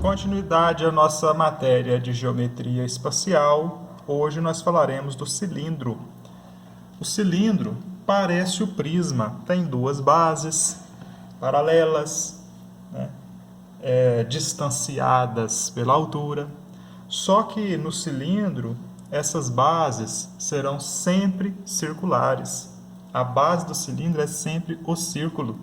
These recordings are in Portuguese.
Continuidade à nossa matéria de geometria espacial. Hoje nós falaremos do cilindro. O cilindro parece o prisma, tem duas bases paralelas, né, distanciadas pela altura. Só que no cilindro, essas bases serão sempre circulares. A base do cilindro é sempre o círculo.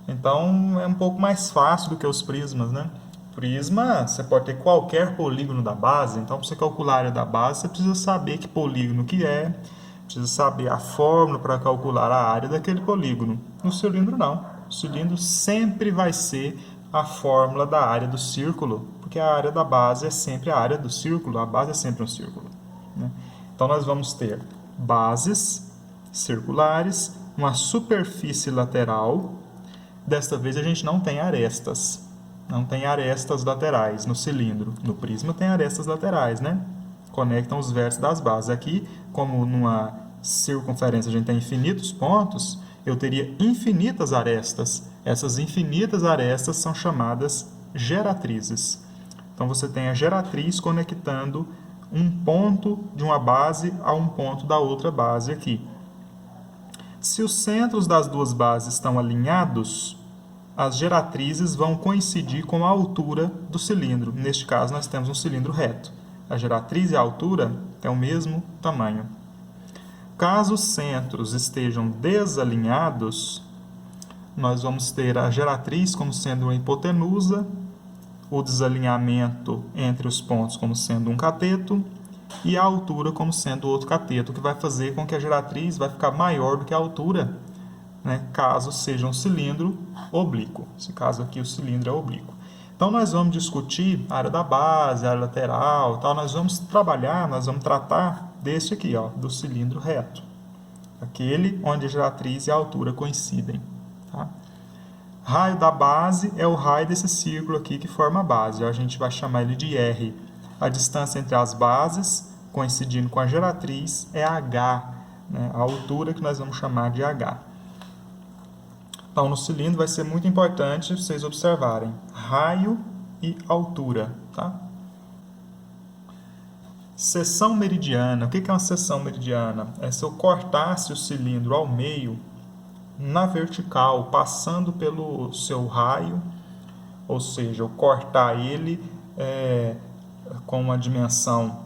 Então é um pouco mais fácil do que os prismas, né? Prisma, você pode ter qualquer polígono da base, então para você calcular a área da base, você precisa saber que polígono que é, precisa saber a fórmula para calcular a área daquele polígono. No cilindro não. O cilindro sempre vai ser a fórmula da área do círculo, porque a área da base é sempre a área do círculo, a base é sempre um círculo, né? Então nós vamos ter bases circulares, uma superfície lateral. Desta vez a gente não tem arestas. Não tem arestas laterais no cilindro. No prisma tem arestas laterais, né? Conectam os vértices das bases. Aqui, como numa circunferência a gente tem infinitos pontos, eu teria infinitas arestas. Essas infinitas arestas são chamadas geratrizes. Então você tem a geratriz conectando um ponto de uma base a um ponto da outra base aqui. Se os centros das duas bases estão alinhados, as geratrizes vão coincidir com a altura do cilindro. Neste caso, nós temos um cilindro reto. A geratriz e a altura têm o mesmo tamanho. Caso os centros estejam desalinhados, nós vamos ter a geratriz como sendo uma hipotenusa, o desalinhamento entre os pontos como sendo um cateto, e a altura como sendo outro cateto, que vai fazer com que a geratriz vai ficar maior do que a altura, né, caso seja um cilindro oblíquo. Nesse caso aqui o cilindro é oblíquo. Então nós vamos discutir a área da base, a área lateral, tal. Nós vamos tratar desse aqui, ó, do cilindro reto. Aquele onde a geratriz e a altura coincidem. Tá? Raio da base é o raio desse círculo aqui que forma a base. A gente vai chamar ele de R. A distância entre as bases, coincidindo com a geratriz, é H, né? A altura que nós vamos chamar de H. Então, no cilindro vai ser muito importante vocês observarem raio e altura. Tá? Seção meridiana. O que é uma seção meridiana? É se eu cortasse o cilindro ao meio, na vertical, passando pelo seu raio, ou seja, eu cortar ele com uma dimensão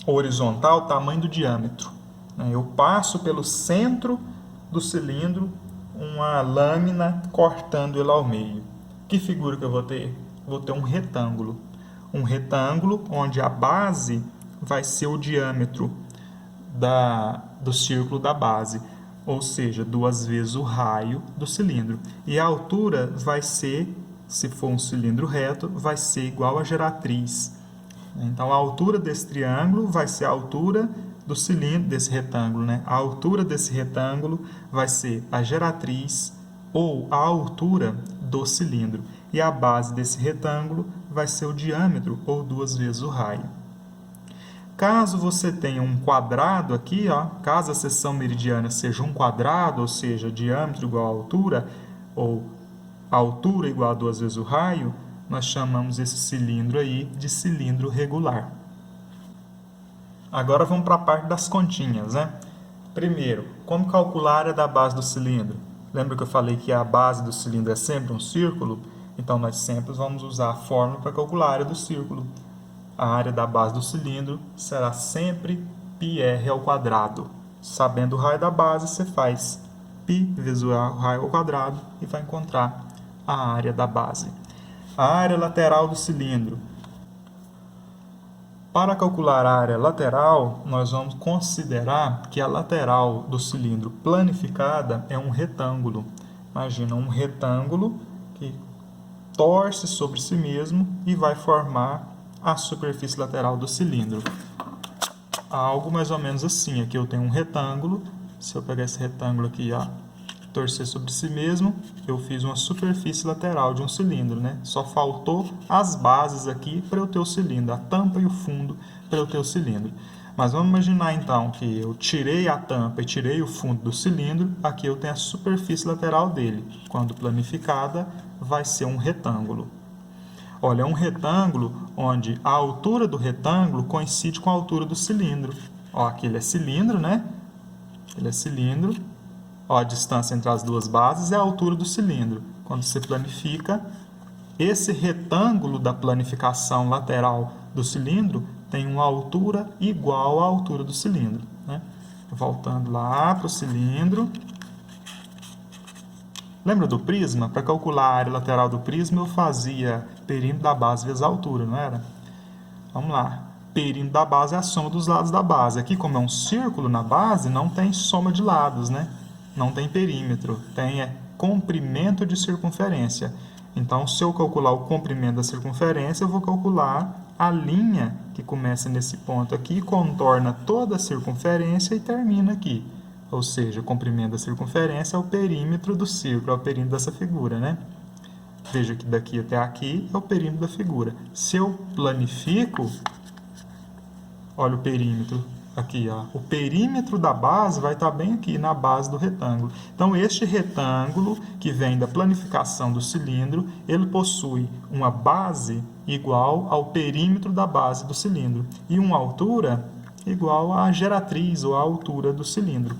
horizontal, tamanho do diâmetro. Eu passo pelo centro do cilindro uma lâmina cortando ele ao meio. Que figura que eu vou ter? Vou ter um retângulo. Um retângulo onde a base vai ser o diâmetro do círculo da base, ou seja, 2 vezes o raio do cilindro. E a altura vai ser, se for um cilindro reto, vai ser igual a geratriz. Então, a altura desse triângulo vai ser a altura do cilindro, desse retângulo, né? A altura desse retângulo vai ser a geratriz ou a altura do cilindro. E a base desse retângulo vai ser o diâmetro ou 2 vezes o raio. Caso você tenha um quadrado aqui, ó, caso a seção meridiana seja um quadrado, ou seja, diâmetro igual a altura, ou altura igual a 2 vezes o raio, nós chamamos esse cilindro aí de cilindro regular. Agora vamos para a parte das continhas, né? Primeiro, como calcular a área da base do cilindro? Lembra que eu falei que a base do cilindro é sempre um círculo? Então, nós sempre vamos usar a fórmula para calcular a área do círculo. A área da base do cilindro será sempre πr ao quadrado. Sabendo o raio da base, você faz π vezes o raio ao quadrado e vai encontrar a área da base. A área lateral do cilindro. Para calcular a área lateral, nós vamos considerar que a lateral do cilindro planificada é um retângulo. Imagina um retângulo que torce sobre si mesmo e vai formar a superfície lateral do cilindro. Algo mais ou menos assim. Aqui eu tenho um retângulo. Se eu pegar esse retângulo aqui, ó, torcer sobre si mesmo, eu fiz uma superfície lateral de um cilindro, né? Só faltou as bases aqui para eu ter o cilindro, a tampa e o fundo para eu ter o cilindro. Mas vamos imaginar então que eu tirei a tampa e tirei o fundo do cilindro, aqui eu tenho a superfície lateral dele. Quando planificada, vai ser um retângulo. Olha, é um retângulo onde a altura do retângulo coincide com a altura do cilindro. Ó, aqui ele é cilindro, né? Ele é cilindro. Ó, a distância entre as duas bases é a altura do cilindro. Quando você planifica, esse retângulo da planificação lateral do cilindro tem uma altura igual à altura do cilindro, né? Voltando lá para o cilindro. Lembra do prisma? Para calcular a área lateral do prisma, eu fazia perímetro da base vezes a altura, não era? Vamos lá. Perímetro da base é a soma dos lados da base. Aqui, como é um círculo na base, não tem soma de lados, né? Não tem perímetro. Tem comprimento de circunferência. Então, se eu calcular o comprimento da circunferência, eu vou calcular a linha que começa nesse ponto aqui, contorna toda a circunferência e termina aqui. Ou seja, o comprimento da circunferência é o perímetro do círculo, é o perímetro dessa figura, né? Veja que daqui até aqui é o perímetro da figura. Se eu planifico, olha o perímetro aqui, ó. O perímetro da base vai estar bem aqui na base do retângulo. Então, este retângulo que vem da planificação do cilindro, ele possui uma base igual ao perímetro da base do cilindro e uma altura igual à geratriz ou à altura do cilindro.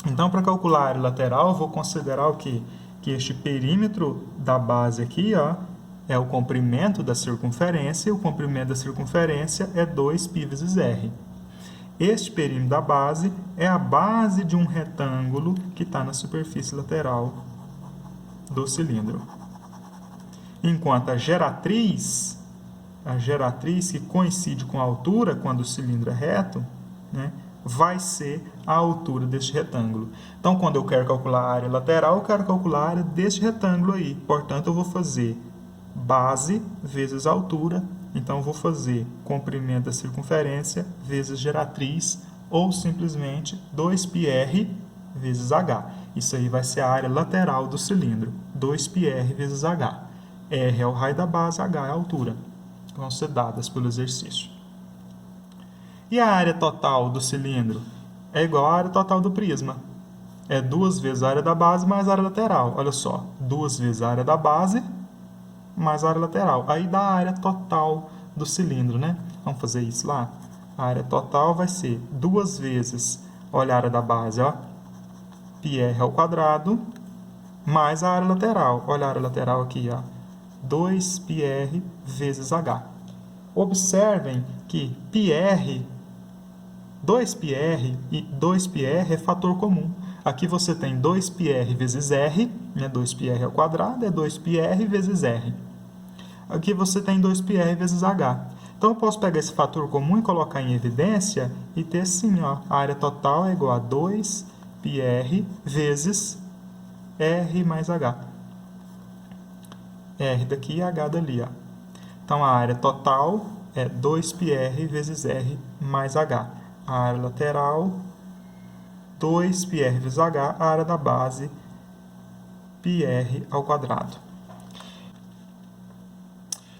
Então, para calcular a área lateral, eu vou considerar o quê? Que este perímetro da base aqui, ó, é o comprimento da circunferência, e o comprimento da circunferência é 2π vezes r. Este perímetro da base é a base de um retângulo que está na superfície lateral do cilindro. Enquanto a geratriz que coincide com a altura, quando o cilindro é reto, né, vai ser a altura deste retângulo. Então, quando eu quero calcular a área lateral, eu quero calcular a área deste retângulo aí. Portanto, eu vou fazer base vezes altura. Então, eu vou fazer comprimento da circunferência vezes geratriz, ou simplesmente 2πr vezes h. Isso aí vai ser a área lateral do cilindro. 2πr vezes h. R é o raio da base, h é a altura. Vão ser dadas pelo exercício. E a área total do cilindro? É igual à área total do prisma. É 2 vezes a área da base mais a área lateral. Olha só, 2 vezes a área da base mais a área lateral. Aí dá a área total do cilindro, né? Vamos fazer isso lá? A área total vai ser 2 vezes, olha a área da base, ó, πr ao quadrado, mais a área lateral. Olha a área lateral aqui, ó, 2πr vezes h. Observem que πr, 2πr e 2πr é fator comum. Aqui você tem 2πr vezes r, né? 2πr ao quadrado é 2πr vezes r. Aqui você tem 2πr vezes h. Então, eu posso pegar esse fator comum e colocar em evidência e ter assim, ó, a área total é igual a 2πr vezes r mais h. R daqui e H dali, ó. Então, a área total é 2πr vezes R mais H. A área lateral, 2πr vezes H. A área da base, πr ao quadrado.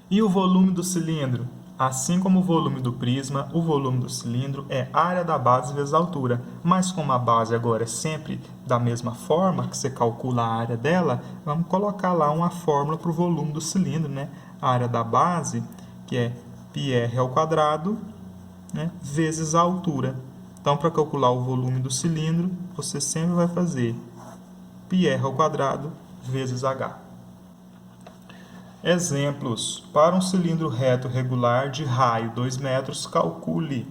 E o volume do cilindro? Assim como o volume do prisma, o volume do cilindro é área da base vezes altura. Mas como a base agora é sempre da mesma forma, que você calcula a área dela, vamos colocar lá uma fórmula para o volume do cilindro, né? A área da base, que é πr ao quadrado, né, vezes a altura. Então, para calcular o volume do cilindro, você sempre vai fazer πr ao quadrado vezes h. Exemplos. Para um cilindro reto regular de raio 2 metros, calcule.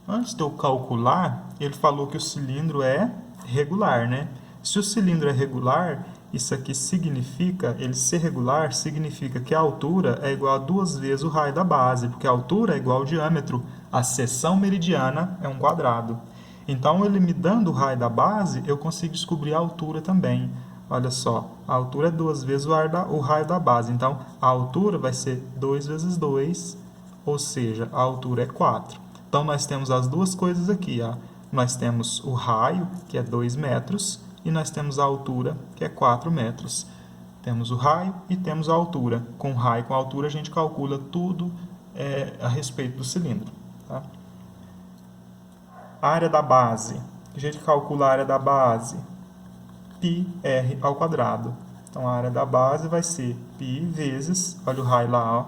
Antes de eu calcular, ele falou que o cilindro é regular, né? Se o cilindro é regular, isso aqui significa, ele ser regular, significa que a altura é igual a 2 vezes o raio da base, porque a altura é igual ao diâmetro. A seção meridiana é um quadrado. Então, ele me dando o raio da base, eu consigo descobrir a altura também. Olha só, a altura é 2 vezes o raio da base. Então, a altura vai ser 2 vezes 2, ou seja, a altura é 4. Então, nós temos as duas coisas aqui, ó. Nós temos o raio, que é 2 metros, e nós temos a altura, que é 4 metros. Temos o raio e temos a altura. Com o raio e com a altura, a gente calcula tudo a respeito do cilindro. Tá? Área da base. A gente calcula a área da base. πr ao quadrado. Então, a área da base vai ser π vezes, olha o raio lá, ó,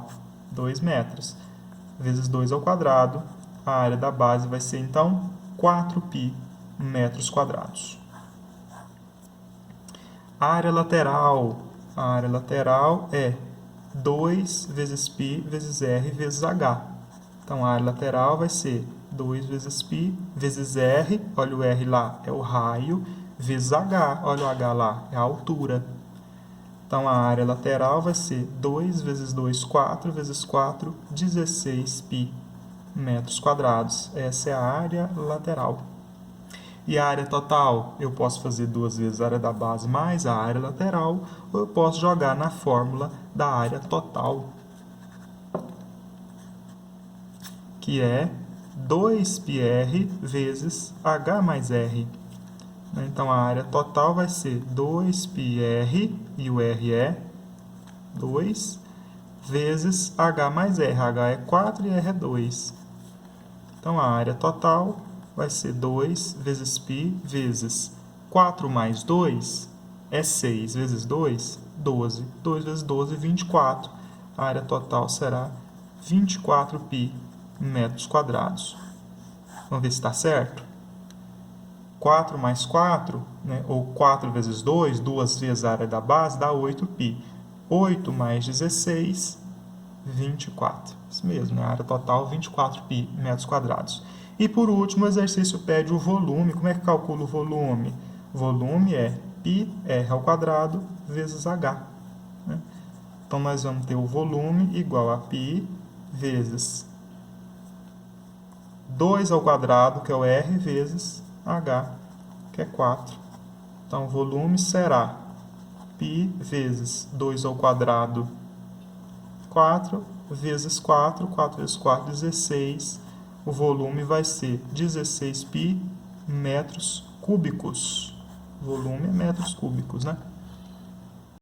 2 metros, vezes 2 ao quadrado. A área da base vai ser, então, 4π metros quadrados. A área lateral. A área lateral é 2 vezes π vezes r vezes h. Então, a área lateral vai ser 2 vezes π vezes r, olha o r lá, é o raio, vezes h, olha o h lá, é a altura. Então, a área lateral vai ser 2 vezes 2, 4, vezes 4, 16π metros quadrados. Essa é a área lateral. E a área total? Eu posso fazer 2 vezes a área da base mais a área lateral, ou eu posso jogar na fórmula da área total, que é 2πr vezes h mais r. Então, a área total vai ser 2πr, e o r é 2, vezes h mais r. h é 4 e r é 2. Então, a área total vai ser 2 vezes π vezes 4 mais 2 é 6 vezes 2, 12. 2 vezes 12, 24. A área total será 24π metros quadrados. Vamos ver se está certo? 4 mais 4, né, ou 4 vezes 2, 2 vezes a área da base, dá 8π. 8 mais 16, 24. Isso mesmo, né? A área total, 24π metros quadrados. E, por último, o exercício pede o volume. Como é que calcula o volume? O volume é πr ao quadrado vezes h. Né? Então, nós vamos ter o volume igual a π vezes 2 ao quadrado, que é o r, vezes h, que é 4. Então, o volume será π vezes 2 ao quadrado, 4, vezes 4, 4 vezes 4, 16. O volume vai ser 16π metros cúbicos. O volume é metros cúbicos, né?